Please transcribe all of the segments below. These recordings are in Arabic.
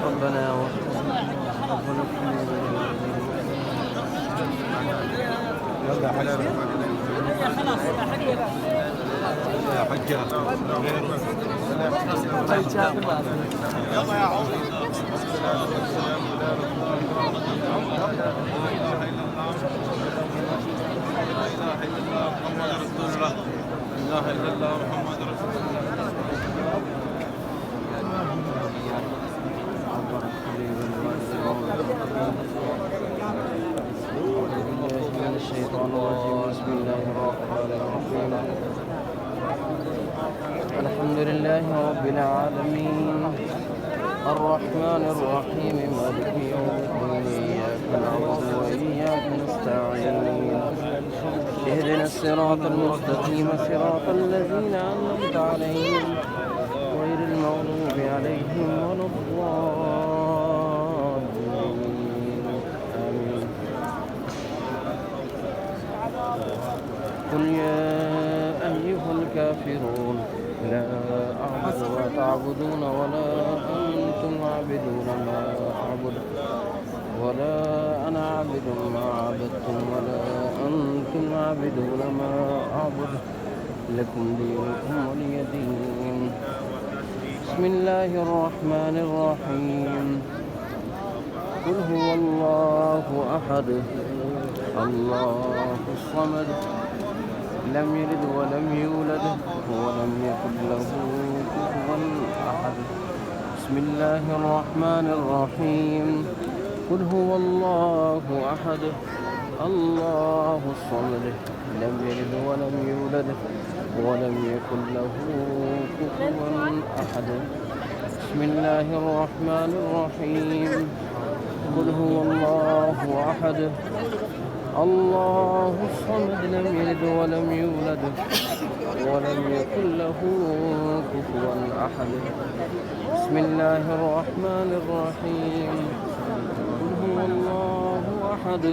ربنا واغفر يلا يا عمر. لا اله الا الله محمد رسول الله. من الشيطان الرجيم. بسم الله الرحمن الرحيم. الحمد لله رب العالمين الرحمن الرحيم مالك يوم الدين. إياك نعبد وإياك نستعين. اهدنا الصراط المستقيم صراط الذين أنعمت عليهم غير المغضوب عليهم ولا الضالين. آمين. قل يا أيها الكافرون لا أعبد ما تعبدون ولا أنتم عابدون ما أعبد ولا أنا عابد ما عبدتم ولا أنتم عابدون ما أعبد لكم دينكم ولي دين. بسم الله الرحمن الرحيم. قل هو الله أحد الله الصمد لم يلد ولم يولد ولم يكن له كفوا أحد. بسم الله الرحمن الرحيم. قل هو الله أحد الله الصمد لم يلد ولم يولد ولم يكن له كفوا أحد. بسم الله الرحمن الرحيم. قل هو الله أحد الله الصمد لم يلد ولم يولد ولم يكن له كفوا أحد. بسم الله الرحمن الرحيم. قل هو الله أحد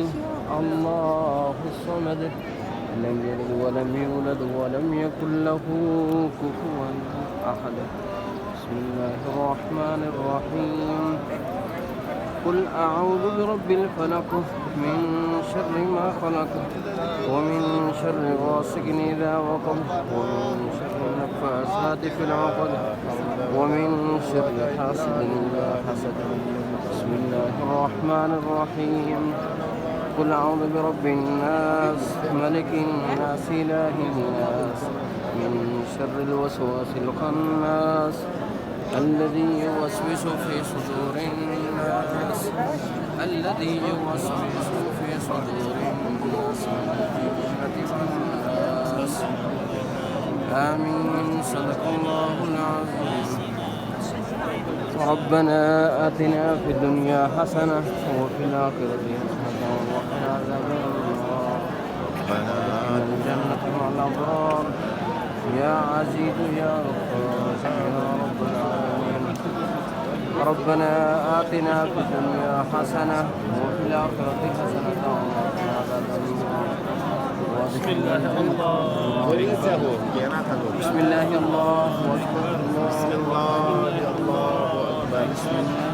الله الصمد لم يلد ولم يولد ولم يكن له كفوا أحد. بسم الله الرحمن الرحيم. قل أعوذ برب الفلق من شر ما خلق ومن شر غاسق إذا وقب ومن شر النفاثات في العقد ومن شر حاسد إذا حسد. بسم الله الرحمن الرحيم. قل أعوذ برب الناس ملك الناس إله الناس من شر الوسواس الخناس الذي يوسوس في صدور الناس الذي يوسوس في صدور الناس الناس. آمين. صدق الله العظيم. ربنا آتنا في الدنيا حسنة وفي الآخرة حسنة وقنا عذاب النار. ربنا الجنة مع الأبرار يا عزيز يا غفار يا رب العالمين. ربنا آتنا في الدنيا حسنة وفي الآخرة حسنة وقنا عذاب النار. بسم الله الله بسم الله الله أكبر. بسم الله الله أكبر. بسم الله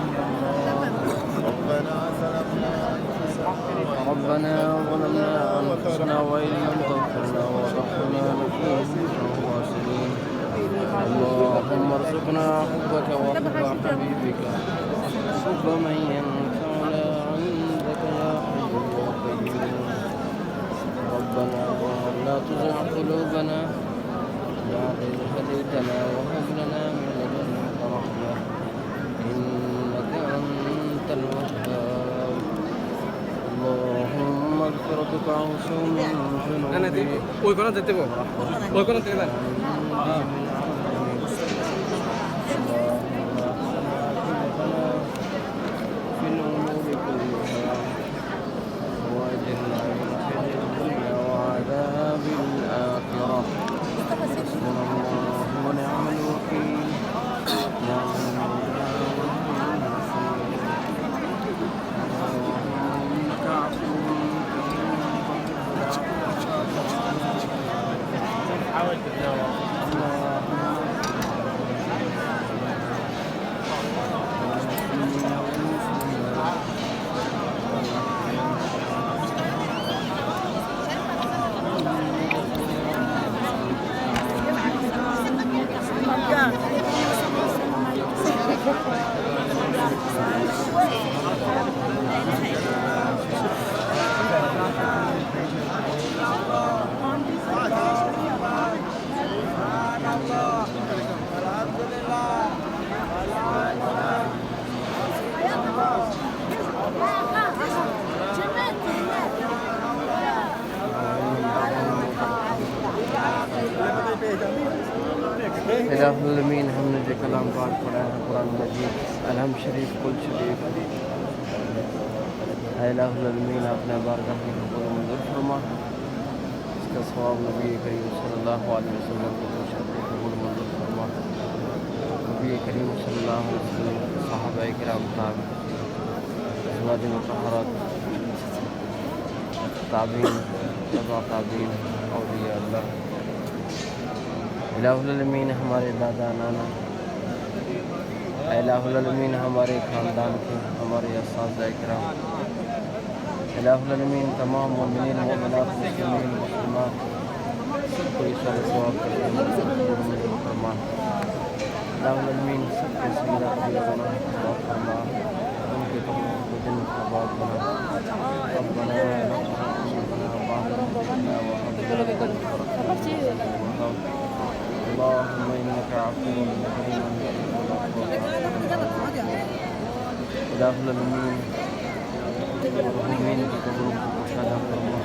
ربنا ظلمنا ربنا ظلمنا أنفسنا وإن لم تغفر لنا وترحمنا لنكونن من الخاسرين. اللهم ارزقنا حبك وحب حبيبك حب من ينفعنا عندك يا حي يا قيوم. ربنا لا تزغ قلوبنا بعد إذ هديتنا وهب لنا من لدنك رحمة إنك أنت الوهاب. اللهم مغفرتك أوسع من ذنوبي في الأمور كلها وأجرنا من خزي الدنيا وعذاب الآخرة. حسبنا الله ونعم الوكيل. نعم المولى ونعم النصير. اللهم إنك عفو تحب العفو فاعف عنا. الہ العالمین ہم نے جو کلام پاک پڑھا ہے قرآن مجید الحمد شریف کل شریف، اے الہ العالمین اپنے بارگاہ میں قبول منظور فرما، اس کا ثواب نبی کریم صلی اللہ علیہ وسلم کو قبول منظور فرما، نبی کریم صلی اللہ علیہ وسلم صحابہ کرام ازواج مطہرات تابعین تبع تابعین اولیاء اللہ، الہ العالمین ہمارے دادا نانا، الہ العالمین ہمارے خاندان کے ہمارے اساتذہ کرام، الہ العالمین تمام مومنین مومنات مسلمین مسلمات سب کو عیسیٰ ثواب فرما، الہ العالمین سب کے سیرہ کی گناہ معاف فرما، ان کے قبر کو جنت کا باغ بنا، ربنا اللهم انك عفو كريم الہ العالمین المؤمنین کی قبروں کو کشادہ فرما،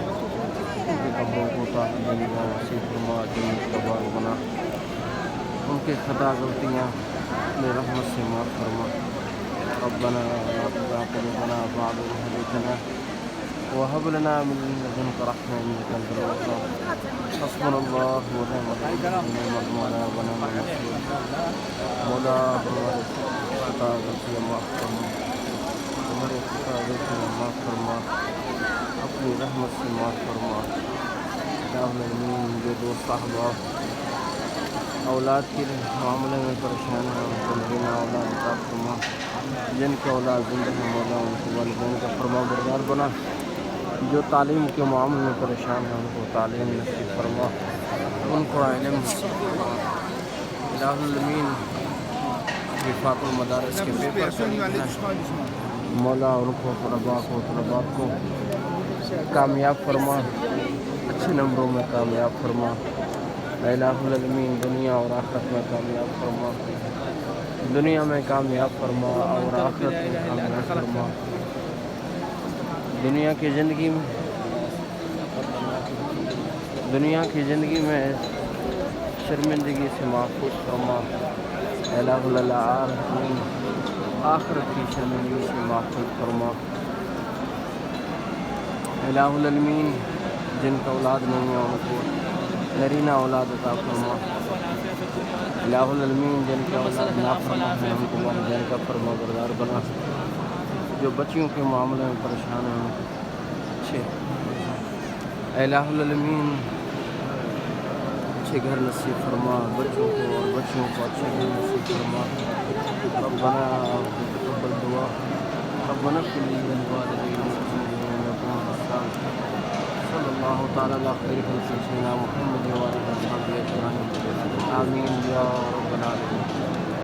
ان کی قبروں کو تعلیم و وسیع فرما، جنت کا باغ بنا، ان کے خطا غلطیاں اپنے رحمت سے معاف فرما، ربنا لا تزغ قلوبنا بعد إذ هديتنا وهب لنا من لدنك رحمة إنك أنت الوهاب، حسبنا الله ونعم الوكيل ونعم المولى ونعم النصير، مولا ہمارے خطا غلطیاں معاف فرما، ہمارے خطا غلطیاں معاف فرما، اپنی رحمت سے معاف فرما، الہ العالمین جو دوست احباب اولاد کے معاملے میں پریشان ہیں ان کو نبینا اولاد عطا فرما، جن کے اولاد زندہ ہیں مولا ان کو والدین کا فرما بردار بنا، جو تعلیم کے معاملے میں پریشان ہیں ان کو تعلیم نصیب فرما، ان کو علم نصیب فرما، الہ العالمین وفاق المدارس کے پیپر مولا ان کو طلباء کو کامیاب فرما، اچھے نمبروں میں کامیاب فرما، الہ العالمین دنیا اور آخرت میں کامیاب فرما، دنیا میں کامیاب فرما اور آخرت میں کامیاب فرما، دنیا کی زندگی میں شرمندگی سے محفوظ فرما، الہ العالمین آخرت کی شرمندگی سے محفوظ فرما، الہ العالمین جن کا اولاد نہیں ہے ان کو نرینہ اولاد عطا فرما، الہ العالمین جن کا اولاد نافرمان ہے ان کو والدین کا فرما بردار بنا، جو بچیوں کے معاملے میں پریشان ہیں ان کو اچھے الہ العالمین اچھے گھر نصیب فرما، بچوں کو اور بچیوں کو اچھے گھر نصیب فرما، ربنا تقبل دعا ربنا اغفر لي ولوالدي صلی اللہ تعالیٰ علی خیر خلق سیدنا محمد وعلی آلہ وصحبہ اجمعین، آمین یا رب العالمین۔